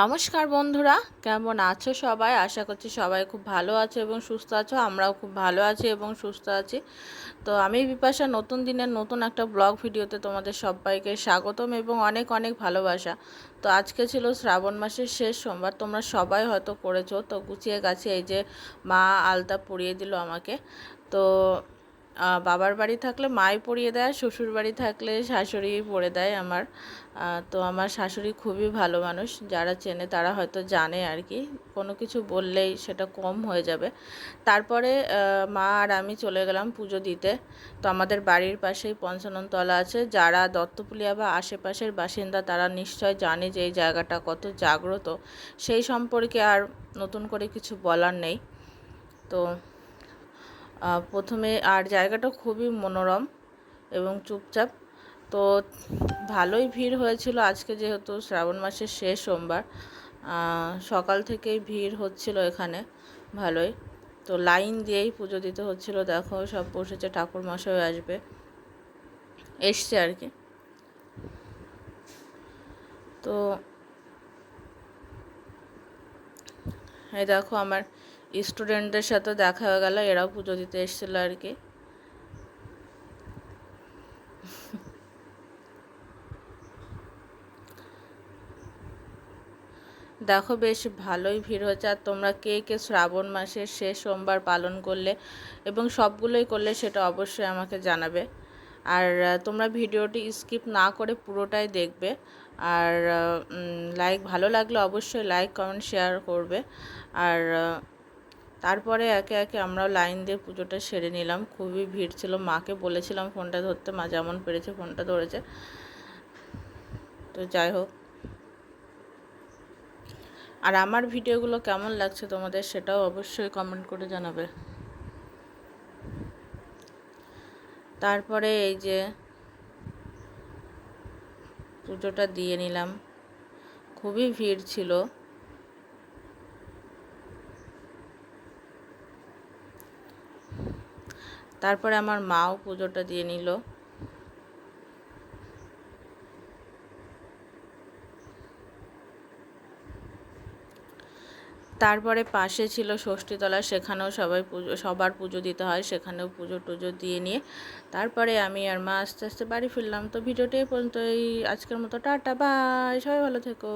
নমস্কার বন্ধুরা, কেমন আছো সবাই? আশা করছি সবাই খুব ভালো আছো এবং সুস্থ আছো। আমরাও খুব ভালো আছি এবং সুস্থ আছি। তো আমি বিপাশা, নতুন দিনের নতুন একটা ব্লগ ভিডিওতে তোমাদের সবাইকে স্বাগতম এবং অনেক অনেক ভালোবাসা। তো আজকে ছিল শ্রাবণ মাসের শেষ সোমবার, তোমরা সবাই হয়তো করেছো। তো গুছিয়ে গাছে এই যে মা আলতা পরিয়ে দিল আমাকে। তো বাবার বাড়ি থাকলে মাই পরিয়ে দেয়, শ্বশুর বাড়ি থাকলে শাশুড়ি পরে দেয় আমার। তো আমার শাশুড়ি খুবই ভালো মানুষ, যারা চেনে তারা হয়তো জানে আর কি, কোনো কিছু বললেই সেটা কম হয়ে যাবে। তারপরে মা আর আমি চলে গেলাম পুজো দিতে। তো আমাদের বাড়ির পাশেই পঞ্চাননতলা আছে, যারা দত্তপুলিয়া বা আশেপাশের বাসিন্দা তারা নিশ্চয় জানে যে এই জায়গাটা কত জাগ্রত। সেই সম্পর্কে আর নতুন করে কিছু বলার নেই। তো প্রথমে আর জায়গাটা খুবই মনোরম এবং চুপচাপ। তো ভালোই ভিড় হয়েছিল আজকে, যেহেতু শ্রাবণ মাসের শেষ সোমবার। সকাল থেকেই ভিড় হচ্ছিল এখানে ভালোই। তো লাইন দিয়েই পুজো দিতে হচ্ছিল। দেখো সব বসেছে, ঠাকুর মশাই এসছে আর কি। তো এই দেখো আমার স্টুডেন্টদের সাথে দেখা হয়ে গেল, এরাও পুজো দিতে এসেছিলো আর কি। দেখো বেশ ভালোই ভিড় হয়েছে। আর তোমরা কে কে শ্রাবণ মাসের শেষ সোমবার পালন করলে এবং সবগুলোই করলে সেটা অবশ্যই আমাকে জানাবে। আর তোমরা ভিডিওটি স্কিপ না করে পুরোটাই দেখবে। আর ভালো লাগলে অবশ্যই লাইক কমেন্ট শেয়ার করবে। আর তারপরে একে একে আমরাও লাইন দিয়ে পুজোটা সেরে নিলাম। খুবই ভিড় ছিল, মাকে বলেছিলাম ফোনটা ধরতে, মা যেমন পেরেছে ফোনটা ধরেছে। তো যাই হোক, আর আমার ভিডিওগুলো কেমন লাগছে তোমাদের সেটাও অবশ্যই কমেন্ট করে জানাবে। তারপরে এই যে পুজোটা দিয়ে নিলাম, খুবই ভিড় ছিল। তারপরে আমার মাও পুজোটা দিয়ে নিল। তারপরে পাশে ছিল ষষ্ঠীতলা, সেখানেও সবার পুজো দিতে হয়, সেখানেও পুজো টুজো দিয়ে নিয়ে তারপরে আমি আর মা আস্তে আস্তে বাড়ি ফিরলাম। তো ভিডিওটি এই পর্যন্তই, আজকের মতো টাটা বাই, সবাই ভালো থেকো।